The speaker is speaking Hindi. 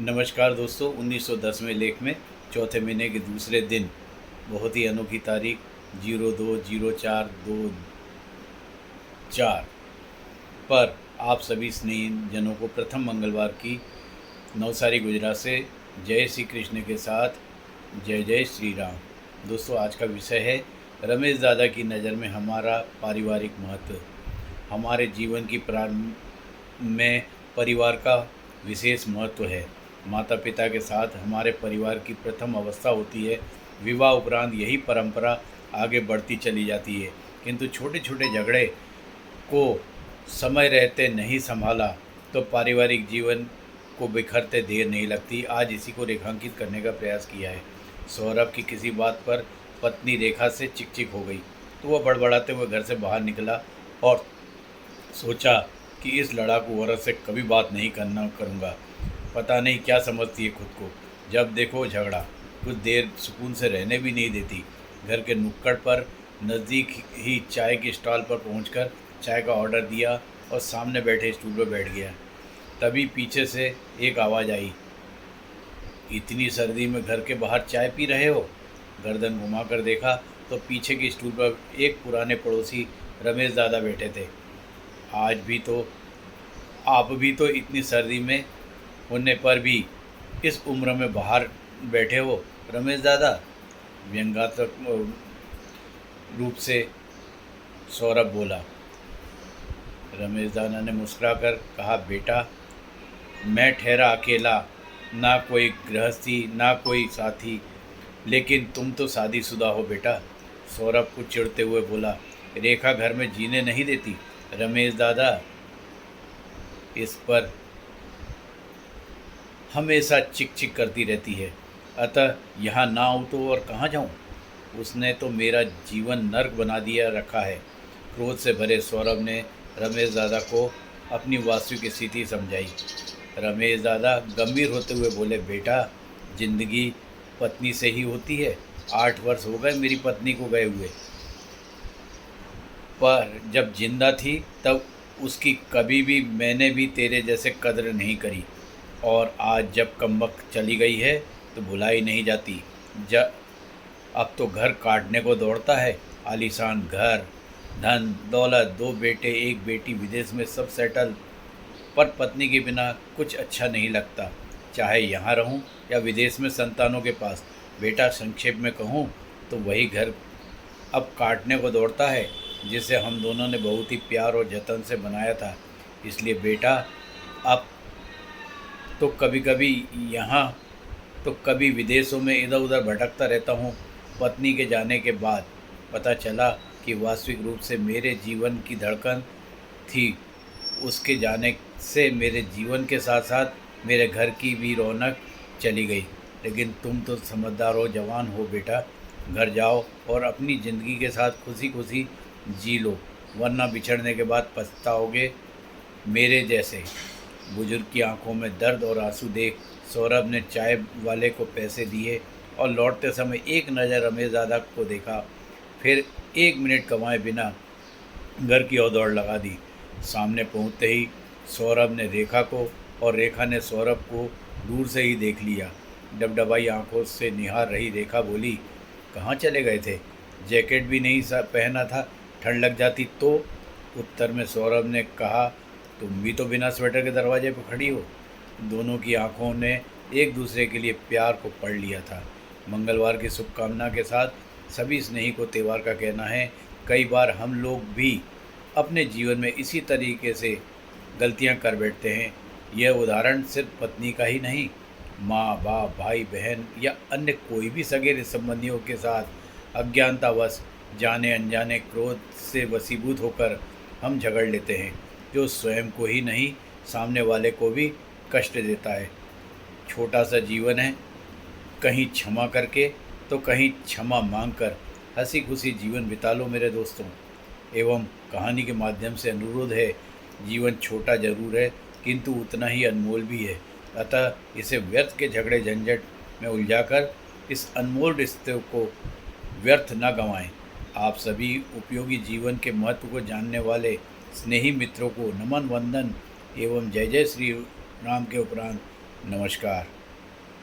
नमस्कार दोस्तों, 1910वें लेख में चौथे महीने के दूसरे दिन बहुत ही अनोखी तारीख 02/04/2004 पर आप सभी स्नेही जनों को प्रथम मंगलवार की नवसारी गुजरात से जय श्री कृष्ण के साथ जय जय श्री राम। दोस्तों, आज का विषय है रमेश दादा की नज़र में हमारा पारिवारिक महत्व। हमारे जीवन की प्रारंभ में परिवार का विशेष महत्व है। माता पिता के साथ हमारे परिवार की प्रथम अवस्था होती है। विवाह उपरांत यही परंपरा आगे बढ़ती चली जाती है, किंतु छोटे छोटे झगड़े को समय रहते नहीं संभाला तो पारिवारिक जीवन को बिखरते देर नहीं लगती। आज इसी को रेखांकित करने का प्रयास किया है। सौरभ की किसी बात पर पत्नी रेखा से चिकचिक हो गई तो वह बड़बड़ाते हुए घर से बाहर निकला और सोचा कि इस लड़ाकू औरत से कभी बात नहीं करूँगा। पता नहीं क्या समझती है खुद को। जब देखो झगड़ा, कुछ देर सुकून से रहने भी नहीं देती। घर के नुक्कड़ पर नज़दीक ही चाय के स्टॉल पर पहुंचकर चाय का ऑर्डर दिया और सामने बैठे स्टूल पर बैठ गया। तभी पीछे से एक आवाज़ आई, इतनी सर्दी में घर के बाहर चाय पी रहे हो? गर्दन घुमाकर देखा तो पीछे के स्टूल पर एक पुराने पड़ोसी रमेश दादा बैठे थे। आज भी तो आप भी तो इतनी सर्दी में होने पर भी इस उम्र में बाहर बैठे हो रमेश दादा, व्यंग्यात्मक रूप से सौरभ बोला। रमेश दादा ने मुस्कुराकर कहा, बेटा मैं ठहरा अकेला, ना कोई गृहस्थी ना कोई साथी, लेकिन तुम तो शादीशुदा हो बेटा। सौरभ को चिढ़ते हुए बोला, रेखा घर में जीने नहीं देती रमेश दादा, इस पर हमेशा चिक चिक करती रहती है, अतः यहाँ ना आऊँ तो और कहाँ जाऊँ? उसने तो मेरा जीवन नर्क बना दिया रखा है। क्रोध से भरे सौरभ ने रमेश दादा को अपनी वास्तविक स्थिति समझाई। रमेश दादा गंभीर होते हुए बोले, बेटा जिंदगी पत्नी से ही होती है। 8 वर्ष हो गए मेरी पत्नी को गए हुए, पर जब जिंदा थी तब उसकी कभी भी मैंने भी तेरे जैसे कदर नहीं करी, और आज जब कमबख्त चली गई है तो भुलाई नहीं जाती। जब अब तो घर काटने को दौड़ता है। आलीशान घर, धन दौलत, 2 बेटे 1 बेटी, विदेश में सब सेटल, पर पत्नी के बिना कुछ अच्छा नहीं लगता, चाहे यहाँ रहूँ या विदेश में संतानों के पास। बेटा संक्षेप में कहूँ तो वही घर अब काटने को दौड़ता है जिसे हम दोनों ने बहुत ही प्यार और जतन से बनाया था। इसलिए बेटा अब तो कभी कभी यहाँ तो कभी विदेशों में इधर उधर भटकता रहता हूँ। पत्नी के जाने के बाद पता चला कि वास्तविक रूप से मेरे जीवन की धड़कन थी। उसके जाने से मेरे जीवन के साथ साथ मेरे घर की भी रौनक चली गई। लेकिन तुम तो समझदार हो, जवान हो बेटा, घर जाओ और अपनी ज़िंदगी के साथ खुशी खुशी जी लो, वरना बिछड़ने के बाद पछताओगे मेरे जैसे। बुजुर्ग की आंखों में दर्द और आंसू देख सौरभ ने चाय वाले को पैसे दिए और लौटते समय एक नज़र रमेश दादा को देखा, फिर 1 मिनट गंवाए बिना घर की ओर दौड़ लगा दी। सामने पहुंचते ही सौरभ ने रेखा को और रेखा ने सौरभ को दूर से ही देख लिया। डबडबाई आंखों से निहार रही रेखा बोली, कहाँ चले गए थे? जैकेट भी नहीं पहना था, ठंड लग जाती तो। उत्तर में सौरभ ने कहा, तुम भी तो बिना स्वेटर के दरवाजे पर खड़ी हो। दोनों की आंखों ने एक दूसरे के लिए प्यार को पढ़ लिया था। मंगलवार की शुभकामना के साथ सभी स्नेही को त्यौहार का कहना है, कई बार हम लोग भी अपने जीवन में इसी तरीके से गलतियां कर बैठते हैं। यह उदाहरण सिर्फ पत्नी का ही नहीं, माँ बाप भाई बहन या अन्य कोई भी सगे संबंधियों के साथ अज्ञानतावश जाने अनजाने क्रोध से वशीभूत होकर हम झगड़ लेते हैं, जो स्वयं को ही नहीं सामने वाले को भी कष्ट देता है। छोटा सा जीवन है, कहीं क्षमा करके तो कहीं क्षमा मांगकर हंसी खुशी जीवन बिता लो मेरे दोस्तों। एवं कहानी के माध्यम से अनुरोध है, जीवन छोटा जरूर है किंतु उतना ही अनमोल भी है, अतः इसे व्यर्थ के झगड़े झंझट में उलझाकर इस अनमोल रिश्ते को व्यर्थ न गंवाएं। आप सभी उपयोगी जीवन के महत्व को जानने वाले स्नेही मित्रों को नमन वंदन एवं जय जय श्री राम के उपरांत नमस्कार।